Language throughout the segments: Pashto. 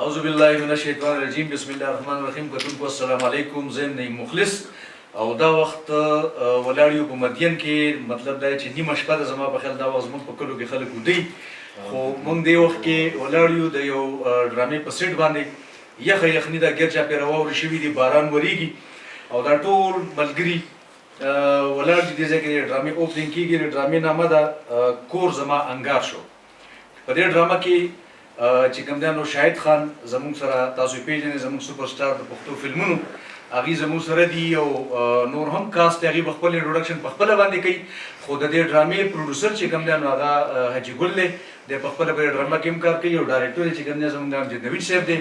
اعوذ بالله من الشیطان الرجیم بسم الله الرحمن الرحیم. کتونکو السلام علیکم. زه نعیم مخلص او دا وخت ولاړ یو په مدین کې، مطلب دا چې نیمه شپه ده. زما په خیال دا وخت زموږ په کلو کې خلک ودی، خو موږ دې وخت کې ولاړ یو د یو ډرامې په سیټ باندې. یخه یخني ده، ګیر چاپېره واورې شوي دي، باران وریږي او دا ټول ملګري ولاړ دي دې ځای کې ډرامې اوپننګ کېږي. د ډرامې نامه ده کور زما انګار شو. په دې ډرامه کې چې کوم دی نو شاهد خان زموږ سره، تاسو یې پېژنئ، زموږ سوپر سټار د پښتو فلمونو، هغې زموږ سره دي او نور هم کاست هغې به خپل انټروډکشن په خپله باندې کوي. خو د دې ډرامې پروډوسر چې کوم دی نو هغه حاجي ګل دی، دی په خپله په دې ډرامه کې هم کار کوي. او ډایرکټر یې چې کوم دی زموږ امجد نوید صاحب دی.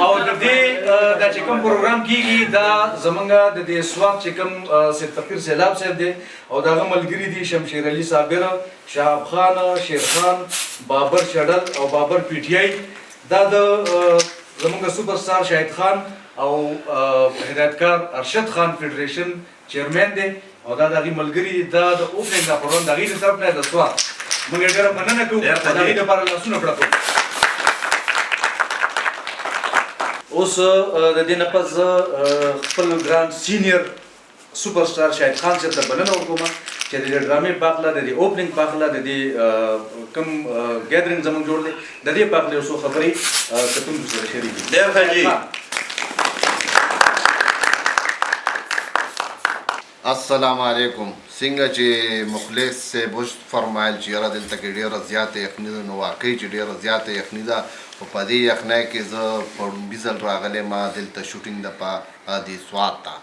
او د دې دا چې کوم پروګرام کېږي دا زموږ د دې سوات چې کوم سید فقیر سیلاب صاحب دی او د هغه ملګري دي شمشیر علي صابر، شهاب خان، شیر خان، بابر شډل او بابر پی ټی آی. دا د زموږ سوپر سټار شاهد خان او هدایتکار ارشد خان فیډریشن چیرمن دی او دا د هغې ملګري. دا د اوپننګ دا پروګرام د هغې د طرف نه د سوات. موږ یې ډېره مننه کوو، د هغې لپاره لاسونه پړه کوو. اوس د دې نه پس زه خپل ګران سینیر سوپر سټار شاهد خان صاحب ته بلنه ورکوم چې د دې ډرامې په هکله، د دې اوپننګ په هکله، د دې کوم ګیدرینګ زموږ جوړ دی، د دې په هکله یو څو خبرې کتونکو سره شریکې دي. ډېر ښه جي. السلام علیکم. څنګه چې مخلص صاحب اوس فرمایل چې یاره دلته کې ډېره زیاته یخني ده، نو واقعي چې ډېره زیاته یخني ده. خو په دې یخنۍ کې زه په لومړي ځل راغلی ما دلته شوټینګ دپاره د سوات ته.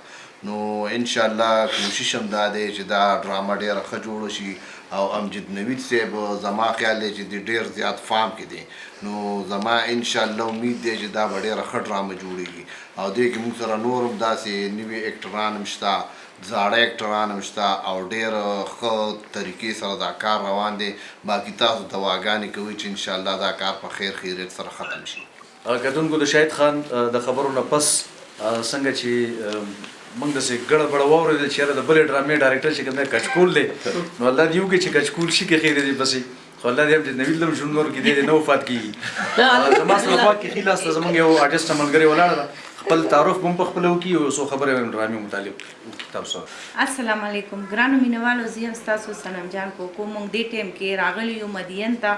نو انشاءالله کوشش هم دا دی چې دا ډرامه ډېره ښه جوړه شي او امجد نوید صاحب زما خیال دی چې د ډېر زیات فام کې دی. نو زما انشاءالله امید دی چې دا به ډېره ښه ډرامه جوړېږي او دې کې موږ سره نور هم داسې نوي اکټران هم شته، زاړه اکټران هم شته او ډېر ښه طریقې سره دا کار روان دی. باقي تاسو دعاګانې کوئ چې انشاءالله دا کار په خیر خیریت سره ختم شي. کتونکو د شاهد خان د خبرو نه پس څنګه چې موږ داسې ګړه بړه واورېدل چې یاره د بلې ډرامې ډایرکټر چې کوم دی کچکول دی، نو الله دې وکړي چې کچکول شي کې خیر دی پسې. خو الله دې امجد نوید له ژوند نور کې دی نه وفات کېږي. زما سره خوا کې ښي لاس ته زموږ یو آرټسټ ملګرې ولاړه ده، خپل تعارف به هم په خپله وکړي او څو خبرې هم ډرامې متعلق تاسو. السلام علیکم ګرانو مینوالو، زه یم ستاسو صنم جان کوکو. موږ دې ټایم کې راغلي یو مدین ته.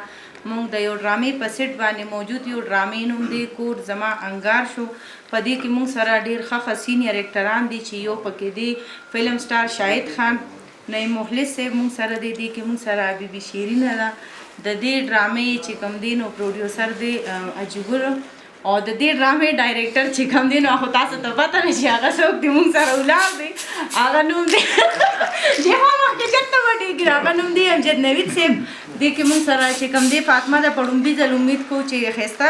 موږ د یو ډرامې په سیټ باندې موجود یو. ډرامې نوم دی کور زما انګار شو. په دې کې موږ سره ډېر ښه سینیر اکټران دي چې یو پکې دی فلم سټار شاهد خان، نعیم مخلص صاحب موږ سره دی. دې کې موږ سره بیبي شیرینه ده. د دې ډرامې چې کوم دی نو پروډیوسر دی حاجي ګل او د دې ډرامې ډایرکټر چې کوم دی نو خو تاسو ته پته نه چې هغه څوک دی. موږ سره ولاړ دی، هغه نوم دی چې ما مخکې چېرته وډېږي، هغه نوم دی امجد نوید صاحب. دې کې موږ سره چې کوم دی فاطمه ده. په لومړي ځل امید کوو چې ښایسته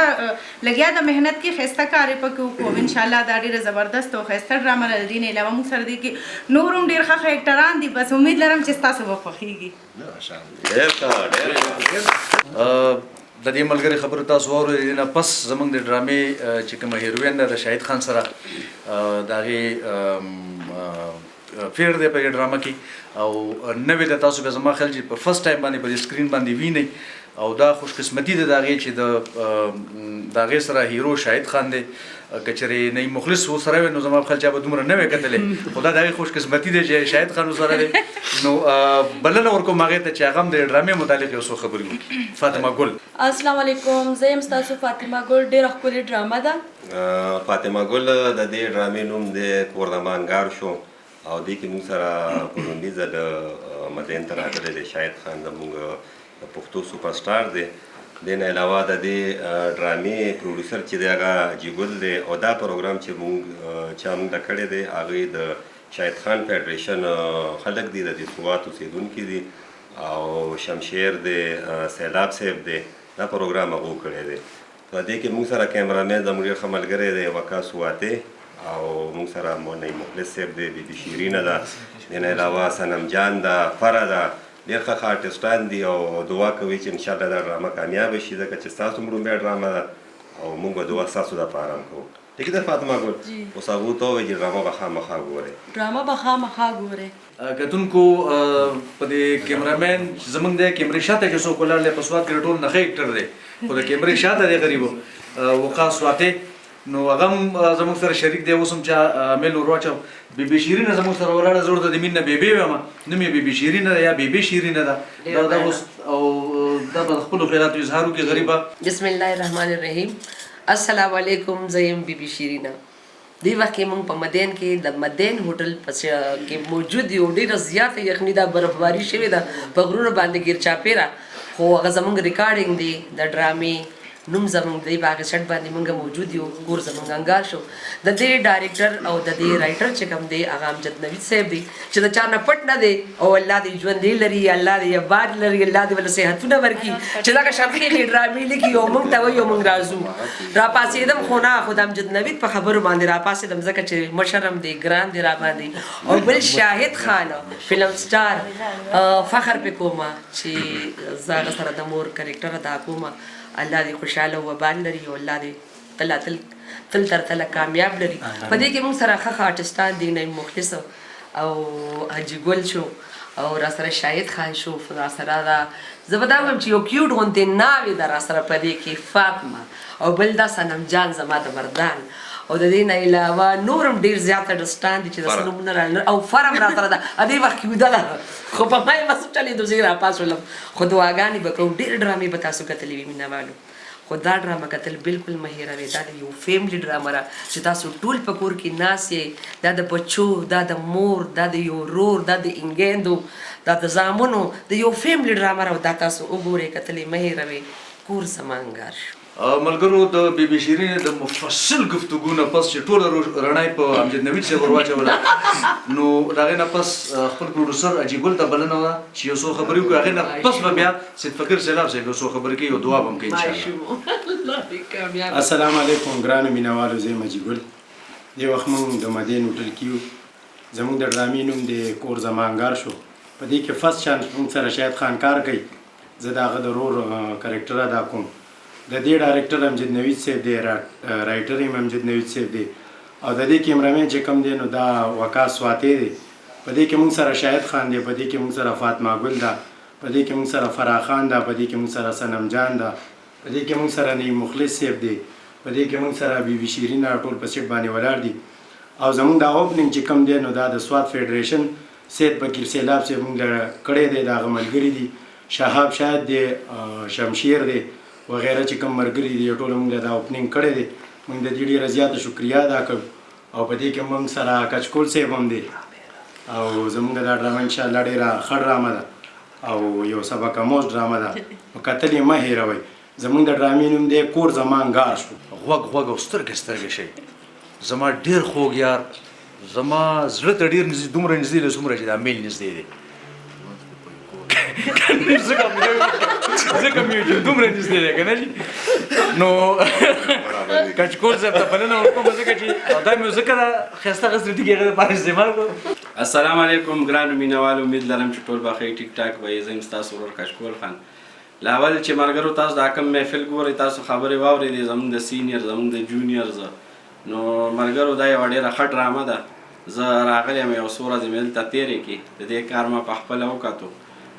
لګیا د محنت کې ښایسته کار یې پکې وکړو. انشاءالله دا ډېره زبردست او ښایسته ډرامه ده. د دې نه علاوه موږ سره دې کې نور هم ډېر ښه اکټران دي. بس امید لرم چې ستاسو به خوښېږي. د دې ملګري خبرو تاسو واورئ. نه پس زموږ د ډرامې چې کومه هیروین ده د شاهد خان سره د هغې فیر دی په دې ډرامه کې او نوې ده. تاسو به زما خیال چې په فرست ټایم باندې په دې سکرین باندې وینئ او دا خوش قسمتي ده د هغې چې د هغې سره هیرو شاهد خان دی. که چېرې نعیم مخلص ورسره وی نو زما په خیال چا به دومره نه وی کتلی، خو دا د هغې خوش قسمتي دی چې شاهد خان ورسره دی. نو بلنه ورکوم هغې ته چې هغه هم د ډرامې متعلق یو څو خبرې وکړي. فاطمه ګل. السلام علیکم، زه یم ستاسو فاطمه ګل. ډېره ښکلې ډرامه ده. فاطمه ګل د دې ډرامې نوم دی کور زما انګار شو او دې کې موږ سره په لومړي ځل مدین ته راغلی دی شاهد خان زموږ د پښتو سوپر سټار دی. دې نه علاوه د دې ډرامې پروډیوسر چې دی هغه حاجي ګل دی او دا پروګرام چې چا موږ ته کړی دی هغې د شاهد خان فیډریشن خلک دي، د دې سوات اوسېدونکي دي او شمشیر دی، سیلاب صاحب دی. دا پروګرام هغو کړی دی. په دې کې موږ سره کیمرامین زموږ ډېر ښه ملګری دی وقاص سواتي او موږ سره نعیم مخلص صاحب دی، بیبي شیرینه ده. دې نه علاوه صنم جان ده، فره ده. ډېر ښه آرټسټان دي او دعا کوي چې انشاءالله دا ډرامه کامیابه شي ځکه چې ستاسو هم لومړۍ ډرامه ده او موږ به دعا ستاسو دپاره هم کوو. ټیک ده فاطمه ګل؟ اوس هغو ته ووایي چې ډرامه به خامخا ګورئ. ډرامه به خامخا ګورئ. کتونکو په دې کیمرامین زموږ دی کیمرې شاته چې څوک ولاړ دی په سوات کې ټول نښه اکټر دی، خو د کیمرې شاته دی غریبو وقاص سواته نو هغه هم زموږ سره شریک دی. اوس هم چا میل ور واچو بیبي شیرینه زموږ سره ولاړه زوړ د مینه بیبي وایم نو مې بیبي شیرینه یا بیبي شیرینه ده دا اوس او دا په خپل خیرات اظهارو کې غریبه. بسم الله الرحمن الرحیم. السلام علیکم. زیم بیبي شیرینه. دی وخت کې موږ په مدین کې د مدین هوټل کې موجود یو ډیره زیاته یخني دا برفباری شوې ده په غرونو باندې ګیر چاپیره خو هغه زموږ ریکارډینګ دی د ډرامې نوم زموږ دی په هغه سټ باندې موږ موجود یو کور زموږ انګار شو. د دې ډایرکټر او د دې رائټر چې کوم دی هغه امجد نوید صاحب دی چې د چا نه پټ نه دی او الله دې ژوند لري الله دې آباد لري الله دې ول صحتونه ورکړي چې دا شرخي ډرامې لیکي او موږ ته وایو موږ راځو را پاسېدم خو نه خو د امجد نوید په خبرو باندې را پاسېدم ځکه چې مشرم دی ګران دی را باندې او بل شاهد خان فلم سټار فخر په کومه چې زاغه سره د مور کریکټر ادا کومه الله دې خوشاله او آباد لري او الله دې تل تر تل کامیاب لري. په دې کې موږ سره ښه آرټسټان دي نعیم مخلص او حاجي ګل شو او را سره شاهد خان شو را سره دا زه به دا وایم چې یو کیوټ غوندې ناوې ده را سره په دې کې فاطمه او بل دا صنم جان زما د مردان او د دې نه علاوه نور هم ډېر زیات آرټسټان دي چې د څه نومونه او فرم را سره ده دې وخت کې ویده ده خو په ما یې بس چلېدو زه را پاڅولم خو دعاګانې به کوو. ډېر ډرامې به تاسو کتلې وي مینهوالو خو دا ډرامه کتل بالکل مه هېروئ. دا د یو فیملی ډرامه ده چې تاسو ټول په کور کې ناست یې دا د بچو دا د مور دا د یو ورور دا د انګیندو دا د زامنو د یو فیملی ډرامه ده دا تاسو وګورئ کتلې مه هېروئ. کور زما انګار شو. ملګرو د بیبي شیرینې د مفصل گفتگو نه پس چې ټوله رڼا په امجد نوید صاحب ور واچوله نو د هغې نه پس خپل پروډوسر حاجي ګل ته بلنه وه چې یو څو خبرې وکړو. هغې نه پس به بیا سید فقیر سیلاب صاحب یو څو خبرې کوي او دعا به هم کوي انشاءالله. السلام علیکم ګرانو مینهوالو. زه یم حاجي ګل. دې وخت موږ د مدین هوټل کې یو. زموږ د ډرامې نوم د کور زما انګار شو. په دې کې فرست چانس موږ سره شاهد خان کار کوي. زه د هغه د ورور کرکټر ادا کوم. د دې ډایرکټر امجد نوید صاحب دی رائټر یې امجد نوید صاحب دی او د دې کیمرامین چې کوم دی نو دا وقاص سواته دی. په دې کې موږ سره شاهد خان دی په دې کې موږ سره فاطمه ګل ده په دې کې موږ سره فرا خان ده په دې کې موږ سره صنم جان ده په دې کې موږ سره نعیم مخلص صاحب دی په دې کې موږ سره بیبي شیرینه ټول په سیټ باندې ولاړ دي او زموږ دا اوپننګ چې کوم دی نو دا د سواد فیډریشن سید فقیر سیلاب صاحب موږ کړی دی دا هغه ملګري دي شهاب شاهد دی شمشیر دی وغیره چې کوم ملګري دي ټول موږ دا اوپننګ کړی دی. موږ د دې ډېره زیاته شکریا ادا کوو او په دې کې موږ سره کچکول صاحب هم دی او زموږ دا ډرامه انشاءالله ډېره ښه ډرامه ده او یو سبق آموز ډرامه ده نو کتل یې مه هېروئ. زموږ د ډرامې نوم دی کور زما انګار شو. غوږ غوږ او سترګې سترګې شي زما ډېر خوږ یار زما زړه ته ډېر نږدې دومره نږدې دی څومره چې دا میل نږدې دی ځکه مې چې دومره نږدې دی که نه جي نو کچکول صاحب ته بلنه ورکوم ځکه چې دا مې ځکه دا ښایسته غسرې ټکي هغې دپاره استعمال کړو. السلام علیکم ګرانو مینهوالو. امید لرم چې ټول به ښه ټیک ټاک به یې. زه یم ستاسو ورور کشکول خان. له اول چې ملګرو تاسو دا کوم محفل ګورئ تاسو خبرې واورېدې زموږ د سینیر زموږ د جونیرز نو ملګرو دا یوه ډېره ښه ډرامه ده. زه راغلی یم یو څو ورځې مې دلته تېرې کړې د دې کار ما په خپله وکتو.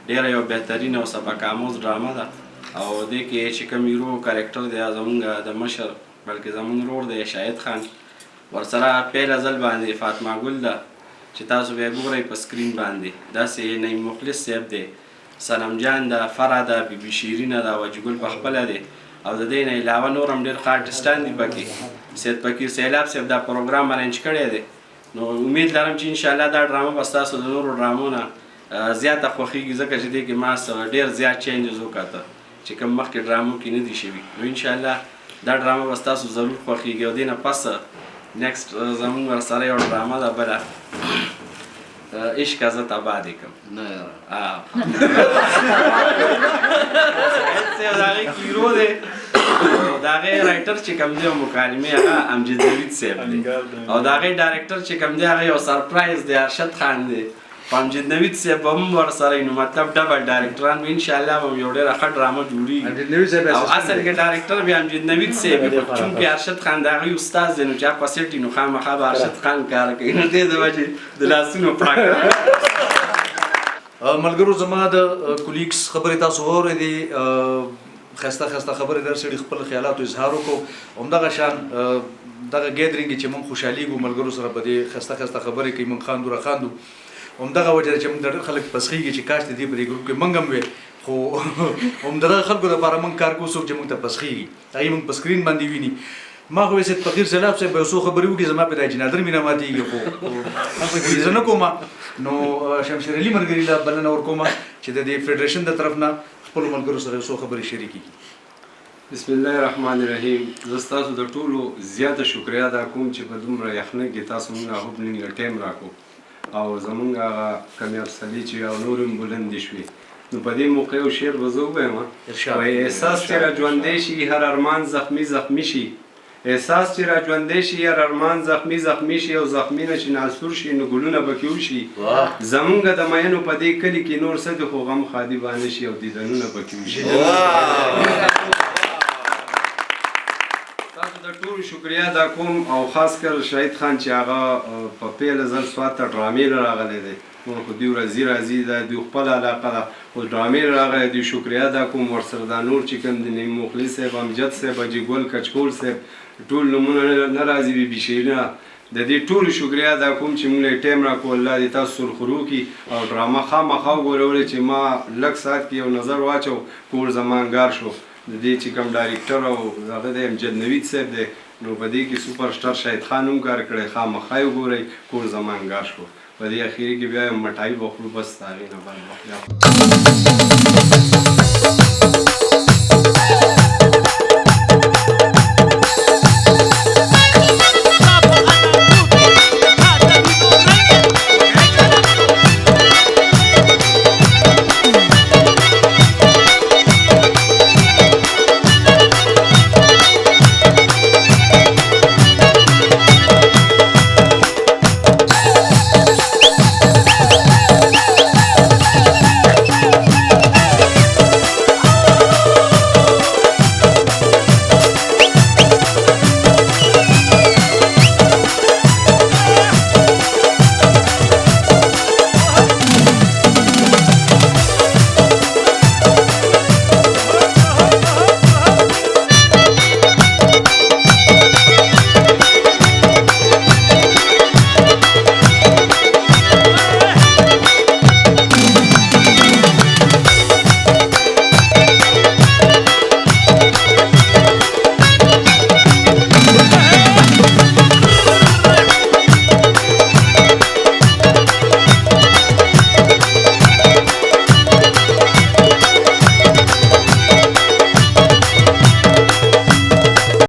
ډېره یو بهترین او سبق آموز ډرامه ده او دې کې چې کوم هیرو کرکټر دی زموږ د مشر بلکې زموږ ورور دی شاهد خان ورسره پیله ځل باندې فاطمه ګل ده چې تاسو بیا ګورئ په سکرین باندې. داسې نعیم مخلص صاحب دی صنم جان ده فرا ده بیبي شیرینه ده حاجي ګل په خپله دی او د دې نه علاوه نور هم ډېر ښه آرټسټان دي پکې. سید فقیر سیلاب صاحب دا پروګرام ارینج کړی دی نو امید لرم چې انشاءالله دا ډرامه به ستاسو د نورو ډرامو نه زیاته خوښېږي ځکه چې دې کې ما ډېر زیات چینجز وکاته چې کوم مخکې ډرامو کې نه دي شوي نو انشاءالله دا ډرامه به ستاسو ضرور خوښېږي او دې نه پس نیکسټ زموږ ورسره یو ډرامه ده بله عشق زه تباه دې کړم نه یاره د هغې هیرو دی د هغې رایټر چې کوم دی او مکالمې هغه امجد نوید صاحب دی او د هغې ډایرکټر چې کوم دی هغه یو سرپرایز دی ارشد خان دی امجد نوید صاحب هم ورسره نو مطلب ډبل ډایرکټران به انشاءالله به یو ډېره ښه ډرامه جوړېږي او اصل کې ډایرکټر بیا امجد نوید صاحب چونکې ارشد خان د هغوی استاد دی نو چې هغه په سیټ وي نو خامخا به ارشد خان کار کوي نو دې د وجې د لاسونو پړک ملګرو زما د کولیګس خبرې تاسو واورېدې خسته خبرې در سړي خپل خیالاتو اظهار وکړو همدغه شان دغه ګیدرینګ چې موږ خوشحالېږو ملګرو سره په دې خسته خبرې کوي موږ خاندو راخاندو همدغه وجه چې موږ د ډېر خلک پسخېږي چې کاش د دې په دې ګروپ کې موږ هم وې خو همدغه خلکو دپاره موږ کار کوو څوک چې موږ ته پسخېږي هغې موږ په سکرین باندې ویني ما خو سید فقیر سیلاب صاحب یو څو خبرې وکړي زما په دا جنادر مینه ماتېږي خو هغه زه نه کوم نو شمشیر علي ملګري له بلنه ورکوم چې د دې فدرېشن د طرف نه خپلو ملګرو سره یو څو خبرې شریکې بسم الله الرحمن الرحیم زه ستاسو د ټولو زیاته شکریا ادا کوم چې په دومره یخنه کې تاسو موږ هوبلینګ ټایم راکړو او زمونږ هغه کمی افسلي چې او نور هم بلندې شوې نو په دې موقع یو شعر به زه ووایم وایي احساس چې را ژوندی شي هر ارمان زخمي شي احساس چې را ژوندی شي هر ارمان زخمي شي او زخمي نه چې ناسور شي نو ګلونه پکې وشي زمونږ د مینو په دې کلي کې نور څه دي خو غم خادي بانه شي او دیدنونه پکې وشي د ټولو شکریا ادا کوم او خاص کر شهید خان چې هغه په پیل ځل سوات ته ډرامې راغلی دی نو خو دوی راځي دا دوی خپل علاقه ده خو ډرامې راغلی دوی شکریا ادا کوم ورسره دا نور چې کوم دی نعیم مخلص صاحب امجد صاحب حاجي ګل کچکول صاحب ټول نومونه نه راځي بي شیرینه د دې ټولو شکریا ادا کوم چې موږ له ټایم راکړو الله دې تاسو سرخرو کړي او ډرامه خامخا وګورئ چې ما لږ ساعت کې یو نظر واچو کور زمانګار شو د دې چې کوم ډایرکټر او هغه د امجد نوید صاحب دی نو په دې کې سوپر سټار شهید خان هم کار کړی خامخا یې وګورئ کور زمانګار شو په دې اخري کې بیا مټای بخورو بس د هغې نه بل